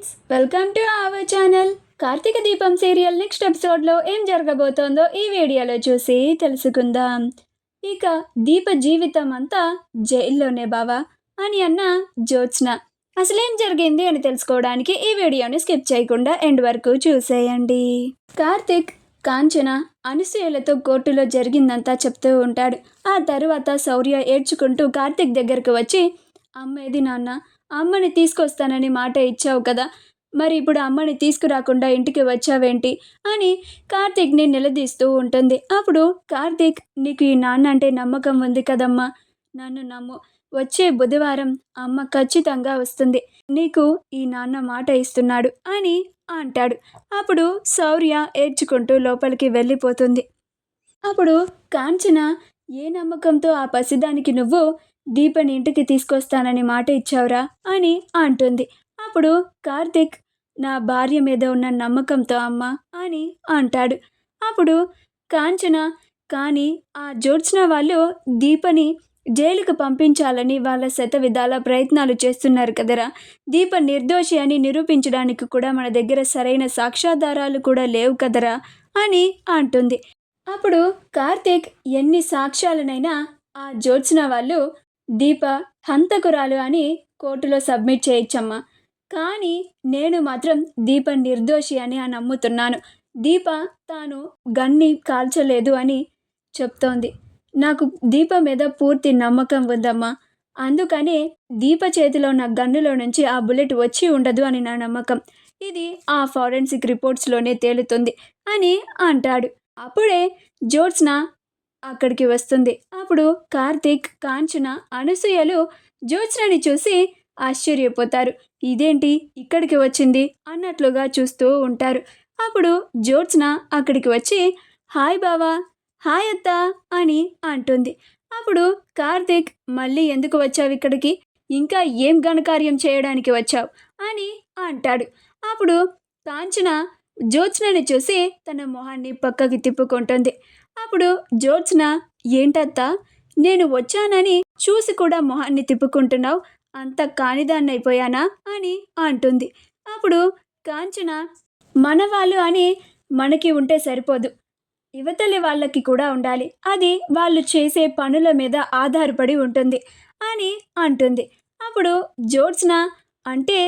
Friends, welcome to our channel. Karthika Deepam serial next ఎపిసోడ్లో ఏం జరగబోతోందో ఈ వీడియోలో చూసి తెలుసుకుందాం. ఇక దీప జీవితం అంతా జైల్లోనే బావా అని అన్న జ్యోత్స్న. అసలేం జరిగింది అని తెలుసుకోవడానికి ఈ వీడియోని స్కిప్ చేయకుండా ఎండ్ వరకు చూసేయండి. కార్తీక్ కాంచన అనసూయలతో కోర్టులో జరిగిందంతా చెప్తూ ఉంటాడు. ఆ తరువాత శౌర్య ఏడ్చుకుంటూ కార్తీక్ దగ్గరకు వచ్చి, అమ్మేది నాన్న, అమ్మని తీసుకొస్తానని మాట ఇచ్చావు కదా, మరి ఇప్పుడు అమ్మని తీసుకురాకుండా ఇంటికి వచ్చావేంటి అని కార్తీక్ని నిలదీస్తూ ఉంటుంది. అప్పుడు కార్తీక్, నీకు ఈ నాన్న అంటే నమ్మకం ఉంది కదమ్మా, నన్ను నమ్ము, వచ్చే బుధవారం అమ్మ ఖచ్చితంగా వస్తుంది, నీకు ఈ నాన్న మాట ఇస్తున్నాడు అని అంటాడు. అప్పుడు శౌర్య ఏడ్చుకుంటూ లోపలికి వెళ్ళిపోతుంది. అప్పుడు కాంచన, ఏ నమ్మకంతో ఆ పసిదానికి నువ్వు దీపని ఇంటికి తీసుకొస్తానని మాట ఇచ్చావురా అని అంటుంది. అప్పుడు కార్తీక్, నా భార్య మీద ఉన్న నమ్మకంతో అమ్మ అని అంటాడు. అప్పుడు కాంచన, కానీ ఆ జ్యోత్స్న వాళ్ళు దీపని జైలుకు పంపించాలని వాళ్ళ శతవిధాల ప్రయత్నాలు చేస్తున్నారు కదరా, దీప నిర్దోషి అని నిరూపించడానికి కూడా మన దగ్గర సరైన సాక్ష్యాధారాలు కూడా లేవు కదరా అని అంటుంది. అప్పుడు కార్తీక్, ఎన్ని సాక్ష్యాలనైనా ఆ జ్యోత్స్న వాళ్ళు దీప హంతకురాలు అని కోర్టులో సబ్మిట్ చేయొచ్చమ్మా, కానీ నేను మాత్రం దీప నిర్దోషి అని నమ్ముతున్నాను. దీప తాను గన్ని కాల్చలేదు అని చెప్తోంది. నాకు దీప మీద పూర్తి నమ్మకం ఉందమ్మా, అందుకనే దీప చేతిలో ఉన్న గన్నులో నుంచి ఆ బుల్లెట్ వచ్చి ఉండదు అని నా నమ్మకం. ఇది ఆ ఫారెన్సిక్ రిపోర్ట్స్లోనే తేలుతుంది అని అంటాడు. అప్పుడే జ్యోత్స్న అక్కడికి వస్తుంది. అప్పుడు కార్తీక్, కాంచన, అనసూయలు జ్యోత్స్నని చూసి ఆశ్చర్యపోతారు. ఇదేంటి ఇక్కడికి వచ్చింది అన్నట్లుగా చూస్తూ ఉంటారు. అప్పుడు జ్యోత్స్న అక్కడికి వచ్చి, హాయ్ బావా, హాయ్ అత్త అని అంటుంది. అప్పుడు కార్తీక్, మళ్ళీ ఎందుకు వచ్చావు ఇక్కడికి, ఇంకా ఏం ఘనకార్యం చేయడానికి వచ్చావు అని అంటాడు. అప్పుడు కాంచన జ్యోత్స్నని చూసి తన మొహాన్ని పక్కకి తిప్పుకుంటుంది. అప్పుడు జ్యోత్స్న, ఏంటత్తా, నేను వచ్చానని చూసి కూడా మొహాన్ని తిప్పుకుంటున్నావు, అంత కానిదాన్నైపోయానా అని అంటుంది. అప్పుడు కాంచన, మన వాళ్ళు అని మనకి ఉంటే సరిపోదు, యువతలి వాళ్ళకి కూడా ఉండాలి, అది వాళ్ళు చేసే పనుల మీద ఆధారపడి ఉంటుంది అని అంటుంది. అప్పుడు జ్యోత్స్న, అంటే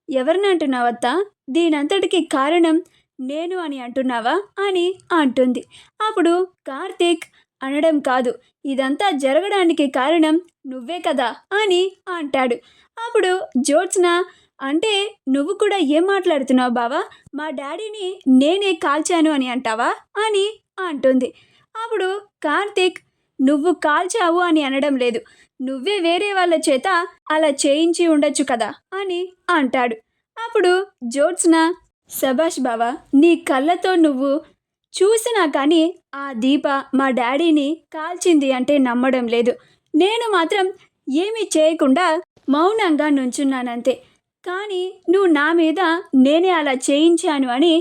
ఎవరిని అంటున్నావత్తా, దీనంతటికి కారణం నేను అని అంటున్నావా అని అంటుంది. అప్పుడు కార్తీక్, అనడం కాదు, ఇదంతా జరగడానికి కారణం నువ్వే కదా అని అంటాడు. అప్పుడు జ్యోత్స్న, అంటే నువ్వు కూడా ఏం మాట్లాడుతున్నావు బావా, మా డాడీని నేనే కాల్చాను అని అంటావా అని అంటుంది. అప్పుడు కార్తీక్, నువ్వు కాల్చావు అని అనడం లేదు, నువ్వే వేరే వాళ్ళ చేత అలా చేయించి ఉండొచ్చు కదా అని అంటాడు. అప్పుడు జ్యోత్స్న, శభాష్ బావా, నీ కళ్ళతో నువ్వు చూసినా కానీ ఆ దీప మా డాడీని కాల్చింది అంటే నమ్మడం లేదు, నేను మాత్రం ఏమీ చేయకుండా మౌనంగా నుంచున్నానంతే, కానీ నువ్వు నా మీద నేనే అలా చేయించాను అని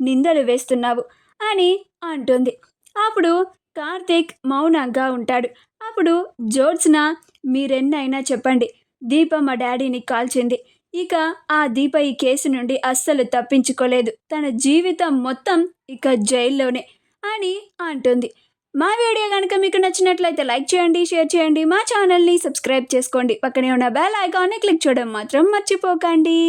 నిందలు వేస్తున్నావు అని అంటుంది. అప్పుడు కార్తీక్ మౌనంగా ఉంటాడు. అప్పుడు జ్యోత్స్న, మీరెన్నైనా చెప్పండి, దీప మా డాడీని కాల్చింది, ఇక ఆ దీప ఈ కేసు నుండి అస్సలు తప్పించుకోలేదు, తన జీవితం మొత్తం ఇక జైల్లోనే అని అంటుంది. మా వీడియో కనుక మీకు నచ్చినట్లయితే లైక్ చేయండి, షేర్ చేయండి, మా ఛానల్ని సబ్స్క్రైబ్ చేసుకోండి, పక్కనే ఉన్న బెల్ ఐకాన్ని క్లిక్ చేయడం మాత్రం మర్చిపోకండి.